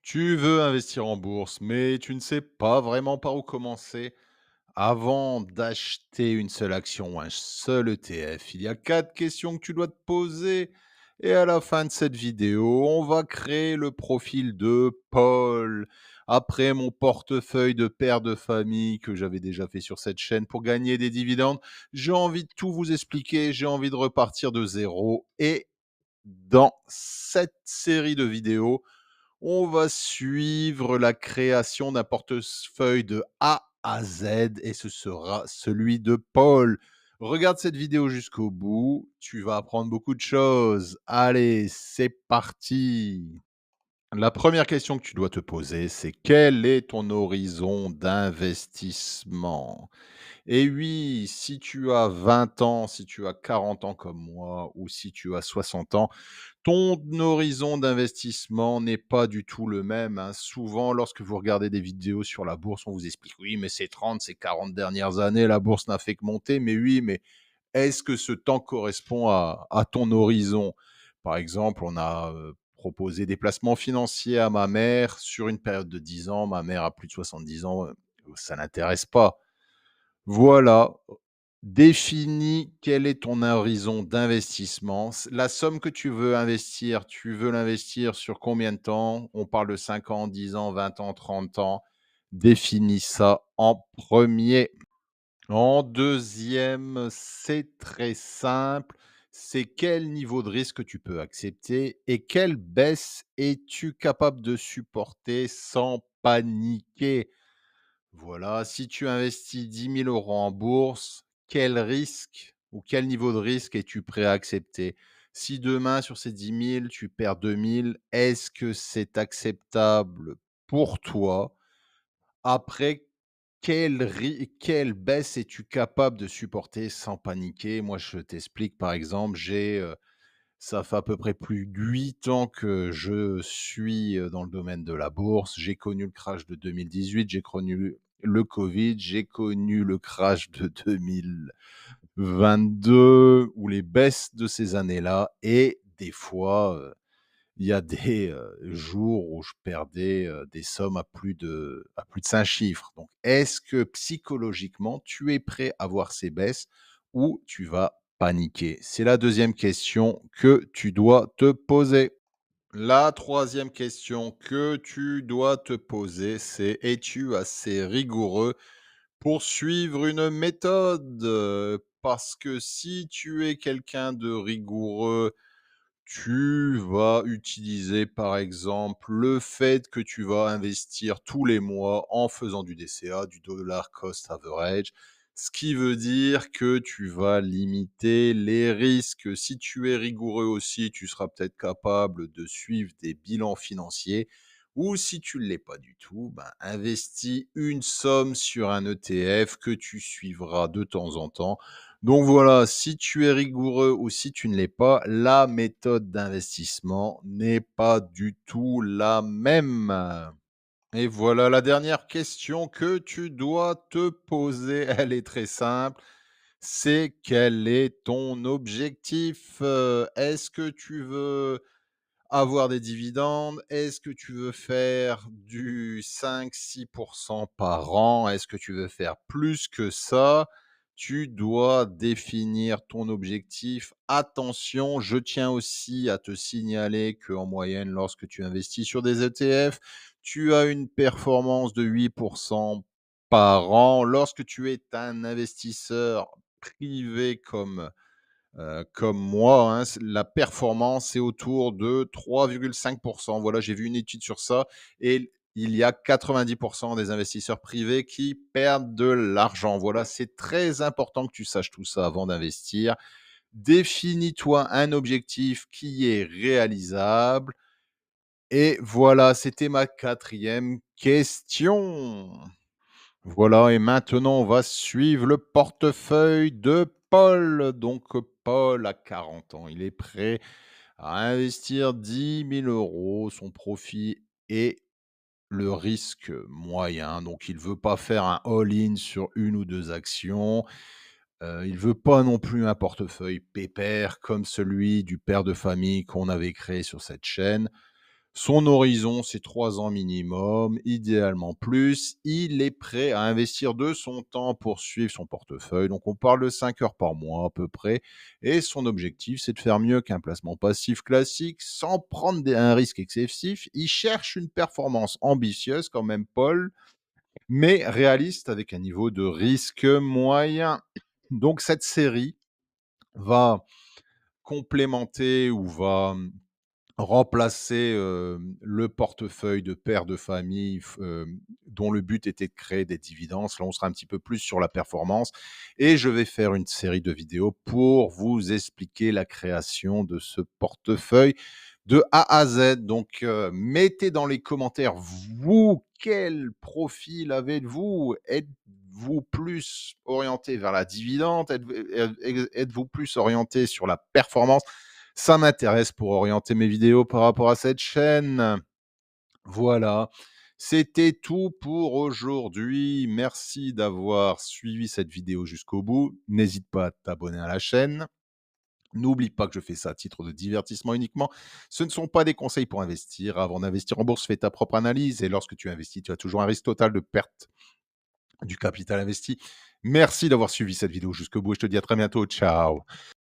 Tu veux investir en bourse, mais tu ne sais pas vraiment par où commencer. Avant d'acheter une seule action ou un seul ETF, il y a 4 questions que tu dois te poser. Et à la fin de cette vidéo, on va créer le profil de Paul. Après mon portefeuille de père de famille que j'avais déjà fait sur cette chaîne pour gagner des dividendes, j'ai envie de tout vous expliquer, j'ai envie de repartir de zéro. Et dans cette série de vidéos, on va suivre la création d'un portefeuille de A à Z et ce sera celui de Paul. Regarde cette vidéo jusqu'au bout, tu vas apprendre beaucoup de choses. Allez, c'est parti. La première question que tu dois te poser, c'est quel est ton horizon d'investissement? Et oui, si tu as 20 ans, si tu as 40 ans comme moi ou si tu as 60 ans, ton horizon d'investissement n'est pas du tout le même, hein. Souvent, lorsque vous regardez des vidéos sur la bourse, on vous explique: «Oui, mais ces 30, ces 40 dernières années, la bourse n'a fait que monter». Mais oui, mais est-ce que ce temps correspond à ton horizon? Par exemple, on a, proposé des placements financiers à ma mère sur une période de 10 ans. Ma mère a plus de 70 ans, ça n'intéresse pas. Voilà, définis quel est ton horizon d'investissement. La somme que tu veux l'investir sur combien de temps? On parle de 5 ans, 10 ans, 20 ans, 30 ans. Définis ça en premier. En deuxième, c'est très simple, c'est quel niveau de risque tu peux accepter et quelle baisse es-tu capable de supporter sans paniquer? Voilà, si tu investis 10 000 € en bourse, quel risque ou quel niveau de risque es-tu prêt à accepter? Si demain, sur ces 10 000, tu perds 2 000, est-ce que c'est acceptable pour toi? Après, quelle baisse es-tu capable de supporter sans paniquer? Moi, je t'explique, par exemple, ça fait à peu près plus de 8 ans que je suis, dans le domaine de la bourse. J'ai connu le crash de 2018, j'ai connu le covid, j'ai connu le crash de 2022 ou les baisses de ces années-là et des fois, il y a des, jours où je perdais, des sommes à plus de 5 chiffres. Donc est-ce que psychologiquement, tu es prêt à voir ces baisses ou tu vas paniquer? C'est la deuxième question que tu dois te poser. La troisième question que tu dois te poser, c'est: es-tu assez rigoureux pour suivre une méthode? Parce que si tu es quelqu'un de rigoureux, tu vas utiliser, par exemple, le fait que tu vas investir tous les mois en faisant du DCA, du dollar cost average, ce qui veut dire que tu vas limiter les risques. Si tu es rigoureux aussi, tu seras peut-être capable de suivre des bilans financiers ou si tu ne l'es pas du tout, ben, investis une somme sur un ETF que tu suivras de temps en temps. Donc voilà, si tu es rigoureux ou si tu ne l'es pas, la méthode d'investissement n'est pas du tout la même. Et voilà la dernière question que tu dois te poser. Elle est très simple. C'est quel est ton objectif? Est-ce que tu veux avoir des dividendes? Est-ce que tu veux faire du 5-6 par an? Est-ce que tu veux faire plus que ça? Tu dois définir ton objectif. Attention, je tiens aussi à te signaler qu'en moyenne, lorsque tu investis sur des ETF, tu as une performance de 8 par an. Lorsque tu es un investisseur privé comme moi, hein, la performance est autour de 3,5. Voilà, j'ai vu une étude sur ça et il y a 90 des investisseurs privés qui perdent de l'argent. Voilà, c'est très important que tu saches tout ça avant d'investir. Définis-toi un objectif qui est réalisable et voilà, c'était ma quatrième question. Voilà, et maintenant, on va suivre le portefeuille de Paul. Donc, Paul a 40 ans. Il est prêt à investir 10 000 €. Son profit est le risque moyen. Donc, il ne veut pas faire un all-in sur une ou deux actions. Il ne veut pas non plus un portefeuille pépère comme celui du père de famille qu'on avait créé sur cette chaîne. Son horizon, c'est 3 ans minimum, idéalement plus. Il est prêt à investir de son temps pour suivre son portefeuille. Donc, on parle de 5 heures par mois à peu près. Et son objectif, c'est de faire mieux qu'un placement passif classique sans prendre un risque excessif. Il cherche une performance ambitieuse quand même, Paul, mais réaliste avec un niveau de risque moyen. Donc, cette série va complémenter ou va remplacer, le portefeuille de père de famille dont le but était de créer des dividendes. Là, on sera un petit peu plus sur la performance et je vais faire une série de vidéos pour vous expliquer la création de ce portefeuille de A à Z. Donc, mettez dans les commentaires, vous, quel profil avez-vous? Êtes-vous plus orienté vers la dividende? Êtes-vous plus orienté sur la performance? Ça m'intéresse pour orienter mes vidéos par rapport à cette chaîne. Voilà, c'était tout pour aujourd'hui. Merci d'avoir suivi cette vidéo jusqu'au bout. N'hésite pas à t'abonner à la chaîne. N'oublie pas que je fais ça à titre de divertissement uniquement. Ce ne sont pas des conseils pour investir. Avant d'investir en bourse, fais ta propre analyse et lorsque tu investis, tu as toujours un risque total de perte du capital investi. Merci d'avoir suivi cette vidéo jusqu'au bout et je te dis à très bientôt. Ciao.